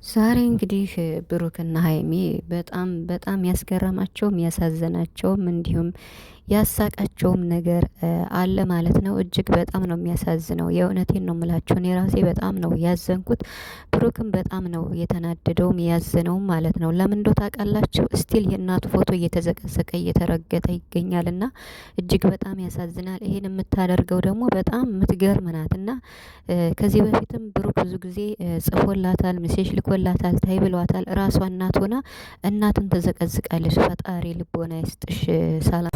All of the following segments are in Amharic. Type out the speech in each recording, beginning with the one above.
ዛሬ እንግዲህ ብሩክና ሀይሚ በጣም ያስገረማቸውም ያሳዘናቸውም እንዲሁም ያሳቃቸውም ነገር አለ ማለት ነው። እጅግ በጣም ነው የሚያሳዝነው። የእውነቴን ነው የምላችሁ። እኔ ራሴ በጣም ነው ያዘንኩት። ብሩክም በጣም ነው የተናደደውም ያዘነውም ማለት ነው። ለምን እንደው ታውቃላችሁ? ስቲል የእናቱ ፎቶ እየተዘቀዘቀ እየተረገጠ ይገኛል እና እጅግ በጣም ያሳዝናል። ይሄን የምታደርገው ደግሞ በጣም የምትገርም ናት እና ከዚህ በፊትም ብሩክ ብዙ ጊዜ ጽፎላታል፣ ሜሴጅ ልኮላታል፣ ታይ ብሏታል። ራሷ እናት ሆና እናትን ተዘቀዝቃለች። ፈጣሪ ልቦና ይስጥሽ። ሰላም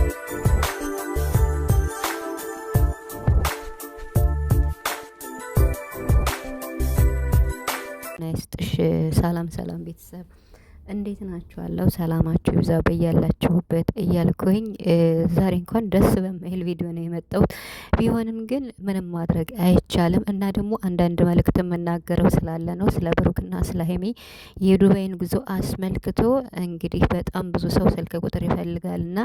ይስጥሽ። ሰላም ቤተሰብ እንዴት ናችኋለሁ? ሰላማችሁ ይብዛ በያላችሁበት እያልኩኝ ዛሬ እንኳን ደስ በሚል ቪዲዮ ነው የመጣሁት። ቢሆንም ግን ምንም ማድረግ አይቻልም እና ደግሞ አንዳንድ መልእክት የምናገረው ስላለ ነው ስለ ብሩክና ስለ ሀይሚ የዱባይን ጉዞ አስመልክቶ እንግዲህ በጣም ብዙ ሰው ስልክ ቁጥር ይፈልጋልና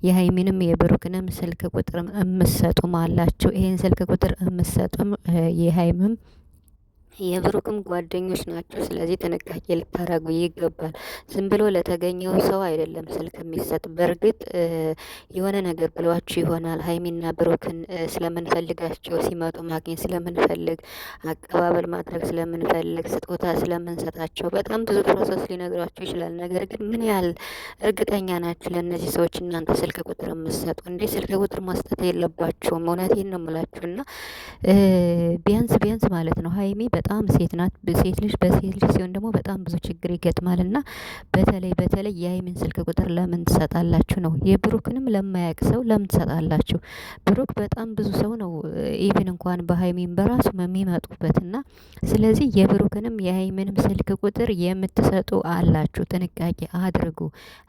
የሀይሚንም የብሩክንም ስልክ ቁጥር እምሰጡም አላችሁ። ይሄን ስልክ ቁጥር እምሰጡም የሀይምም የብሩክም ጓደኞች ናቸው። ስለዚህ ጥንቃቄ ልታረጉ ይገባል። ዝም ብሎ ለተገኘው ሰው አይደለም ስልክ የሚሰጥ። በእርግጥ የሆነ ነገር ብሏችሁ ይሆናል። ሀይሚና ብሩክን ስለምንፈልጋቸው ሲመጡ ማግኘት ስለምንፈልግ፣ አቀባበል ማድረግ ስለምንፈልግ፣ ስጦታ ስለምንሰጣቸው በጣም ብዙ ፕሮሰስ ሊነግሯቸው ይችላል። ነገር ግን ምን ያህል እርግጠኛ ናችሁ ለእነዚህ ሰዎች እናንተ ስልክ ቁጥር የምትሰጡ? እንዴ ስልክ ቁጥር መስጠት የለባችሁም። እውነቴን ነው የምላችሁ እና ቢያንስ ማለት ነው ሀይሚ በጣም ሴት ናት። ሴት ልጅ በሴት ልጅ ሲሆን ደግሞ በጣም ብዙ ችግር ይገጥማል እና በተለይ የሀይሚን ስልክ ቁጥር ለምን ትሰጣላችሁ ነው። የብሩክንም ለማያውቅ ሰው ለምን ትሰጣላችሁ? ብሩክ በጣም ብዙ ሰው ነው ኢቭን እንኳን በሀይሚን በራሱ የሚመጡበት እና ስለዚህ የብሩክንም የሀይሚንም ስልክ ቁጥር የምትሰጡ አላችሁ። ጥንቃቄ አድርጉ።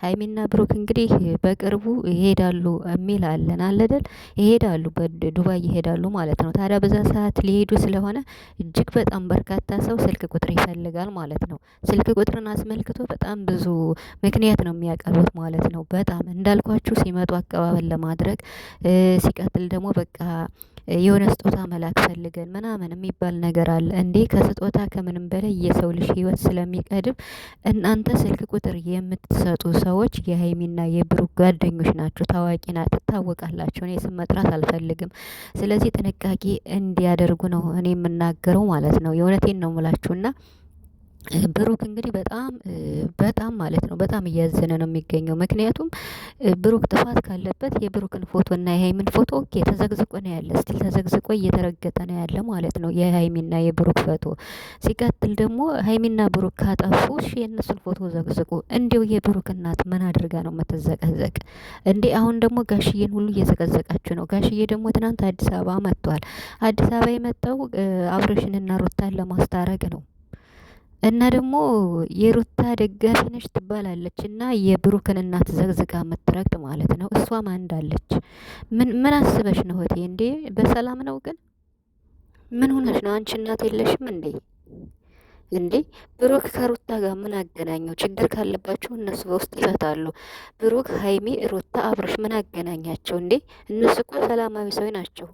ሀይሚና ብሩክ እንግዲህ በቅርቡ ይሄዳሉ የሚል አለን አለደል ይሄዳሉ፣ በዱባይ ይሄዳሉ ማለት ነው። ታዲያ በዛ ሰዓት ሊሄዱ ስለሆነ እጅግ በጣም በርካታ ሰው ስልክ ቁጥር ይፈልጋል ማለት ነው። ስልክ ቁጥርን አስመልክቶ በጣም ብዙ ምክንያት ነው የሚያቀርቡት ማለት ነው። በጣም እንዳልኳችሁ ሲመጡ አቀባበል ለማድረግ ሲቀጥል ደግሞ በቃ የሆነ ስጦታ መላክ ፈልገን ምናምን የሚባል ነገር አለ እንዴ። ከስጦታ ከምንም በላይ የሰው ልጅ ሕይወት ስለሚቀድም እናንተ ስልክ ቁጥር የምትሰጡ ሰዎች የሀይሚና የብሩክ ጓደኞች ናቸው። ታዋቂ ናት፣ ትታወቃላችሁ። እኔ ስም መጥራት አልፈልግም። ስለዚህ ጥንቃቄ እንዲያደርጉ ነው እኔ የምናገረው ማለት ነው። የእውነቴን ነው የምላችሁና ብሩክ እንግዲህ በጣም ማለት ነው በጣም እያዘነ ነው የሚገኘው። ምክንያቱም ብሩክ ጥፋት ካለበት የብሩክን ፎቶ እና የሀይሚን ፎቶ ኦኬ ተዘግዝቆ ነው ያለ፣ ስቲል ተዘግዝቆ እየተረገጠ ነው ያለ ማለት ነው የሀይሚና የብሩክ ፎቶ። ሲቀጥል ደግሞ ሀይሚና ብሩክ ካጠፉ እሺ የእነሱን ፎቶ ዘግዝቁ። እንዲው የብሩክ እናት ምን አድርጋ ነው የምትዘቀዘቅ እንዴ? አሁን ደግሞ ጋሽዬን ሁሉ እየዘቀዘቃችሁ ነው። ጋሽዬ ደግሞ ትናንት አዲስ አበባ መጥቷል። አዲስ አበባ የመጣው አብሬሽንና ሩታን ለማስታረቅ ነው። እና ደግሞ የሩታ ደጋፊ ነች ትባላለች እና የብሩክን እናት ዘግዝጋ የምትረግጥ ማለት ነው። እሷም አንዳለች። ምን አስበሽ ነው እህቴ? እንዴ በሰላም ነው ግን? ምን ሆነሽ ነው? አንቺ እናት የለሽም እንዴ? እንዴ ብሩክ ከሩታ ጋር ምን አገናኘው? ችግር ካለባቸው እነሱ በውስጥ ይፈታሉ። ብሩክ፣ ሀይሚ፣ ሩታ፣ አብረሽ ምን አገናኛቸው እንዴ? እነሱ እኮ ሰላማዊ ሰው ናቸው።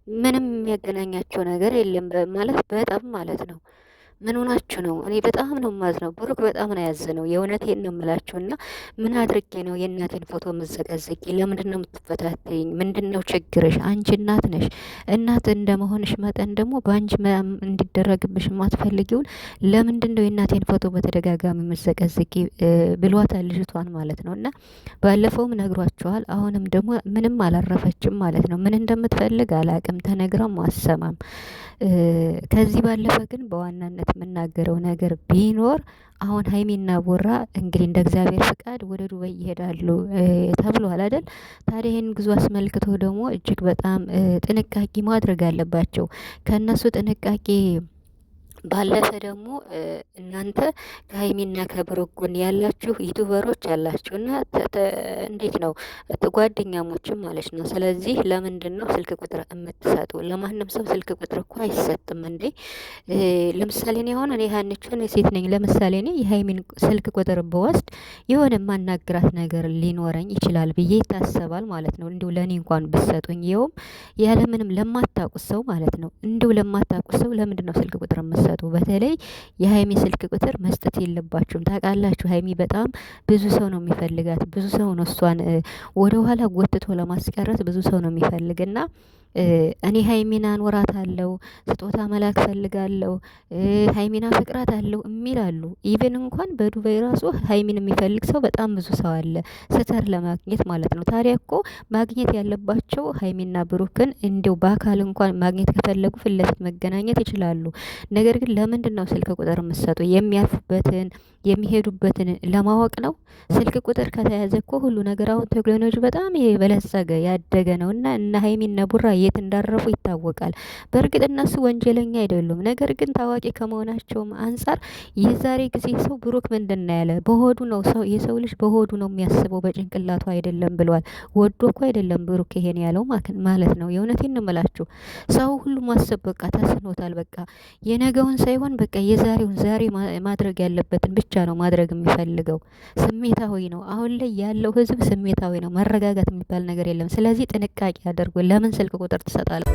ምንም የሚያገናኛቸው ነገር የለም ማለት በጣም ማለት ነው። ምን ሆናችሁ ነው? እኔ በጣም ነው የማዝነው። ብሩክ በጣም ነው ያዘነው። የእውነቴን ነው የምላችሁ እና ምን አድርጌ ነው የእናቴን ፎቶ የምዘቀዘቂ? ለምንድን ነው የምትፈታተኝ? ምንድን ነው ችግርሽ? አንቺ እናት ነሽ። እናት እንደመሆንሽ መጠን ደግሞ በአንቺ እንዲደረግብሽ የማትፈልጊውን ለምንድን ነው የእናቴን ፎቶ በተደጋጋሚ የምትዘቀዘቂ? ብሏታል ልጅቷን ማለት ነው። እና ባለፈውም ነግሯቸዋል። አሁንም ደግሞ ምንም አላረፈችም ማለት ነው። ምን እንደምትፈልግ አላቅም። ተነግረም አሰማም። ከዚህ ባለፈ ግን በዋናነት የምናገረው ነገር ቢኖር አሁን ሀይሚና ቦራ እንግዲህ እንደ እግዚአብሔር ፍቃድ ወደ ዱባይ ይሄዳሉ ተብሏል አይደል? ታዲያ ይህን ጉዞ አስመልክቶ ደግሞ እጅግ በጣም ጥንቃቄ ማድረግ አለባቸው። ከእነሱ ጥንቃቄ ባለፈ ደግሞ እናንተ ከሀይሚና ከብሩክ ጎን ያላችሁ ዩቱበሮች ያላችሁ እና እንዴት ነው ጓደኛሞችም ማለት ነው። ስለዚህ ለምንድን ነው ስልክ ቁጥር የምትሰጡ? ለማንም ሰው ስልክ ቁጥር እኮ አይሰጥም እንዴ። ለምሳሌ እኔ አሁን እኔ ሀንቹን ሴት ነኝ። ለምሳሌ እኔ የሀይሚን ስልክ ቁጥር በወስድ የሆነ ማናግራት ነገር ሊኖረኝ ይችላል ብዬ ይታሰባል ማለት ነው። እንዲሁ ለእኔ እንኳን ብሰጡኝ፣ ይኸውም ያለምንም ለማታውቁት ሰው ማለት ነው። እንዲሁ ለማታውቁት ሰው ለምንድን ነው ስልክ ቁጥር የምትሰጡ? የምትሰጡ በተለይ የሀይሚ ስልክ ቁጥር መስጠት የለባችሁም። ታውቃላችሁ ሀይሚ በጣም ብዙ ሰው ነው የሚፈልጋት፣ ብዙ ሰው ነው እሷን ወደ ኋላ ጎትቶ ለማስቀረት ብዙ ሰው ነው የሚፈልግና እኔ ሀይሚን አኖራታለሁ፣ ስጦታ መላክ ፈልጋለሁ፣ ሀይሚን አፈቅራታለሁ የሚል አሉ። ኢቭን እንኳን በዱባይ ራሱ ሀይሚን የሚፈልግ ሰው በጣም ብዙ ሰው አለ፣ ስተር ለማግኘት ማለት ነው። ታዲያ እኮ ማግኘት ያለባቸው ሀይሚና ብሩክን እንዲው በአካል እንኳን ማግኘት ከፈለጉ ፊት ለፊት መገናኘት ይችላሉ። ነገር ግን ለምንድን ነው ስልክ ቁጥር የምትሰጡ? የሚያልፉበትን የሚሄዱበትን ለማወቅ ነው። ስልክ ቁጥር ከተያዘ እኮ ሁሉ ነገር አሁን ቴክኖሎጂ በጣም የበለጸገ ያደገ ነው እና እነ ሀይሚና ቡራ የት እንዳረፉ ይታወቃል። በእርግጥ እነሱ ወንጀለኛ አይደሉም። ነገር ግን ታዋቂ ከመሆናቸውም አንጻር የዛሬ ጊዜ ሰው ብሩክ ምንድን ነው ያለ? በሆዱ ነው ሰው የሰው ልጅ በሆዱ ነው የሚያስበው በጭንቅላቱ አይደለም ብሏል። ወዶ እኮ አይደለም ብሩክ ይሄን ያለው ማለት ነው። የእውነቴን ነው የምላችሁ። ሰው ሁሉ ማሰብ በቃ ተስኖታል። በቃ የነገውን ሳይሆን በቃ የዛሬውን ዛሬ ማድረግ ያለበትን ብቻ ነው ማድረግ የሚፈልገው። ስሜታዊ ነው። አሁን ላይ ያለው ህዝብ ስሜታዊ ነው። መረጋጋት የሚባል ነገር የለም። ስለዚህ ጥንቃቄ አድርጎ ለምን ስልክ ቁጥር ትሰጣለህ?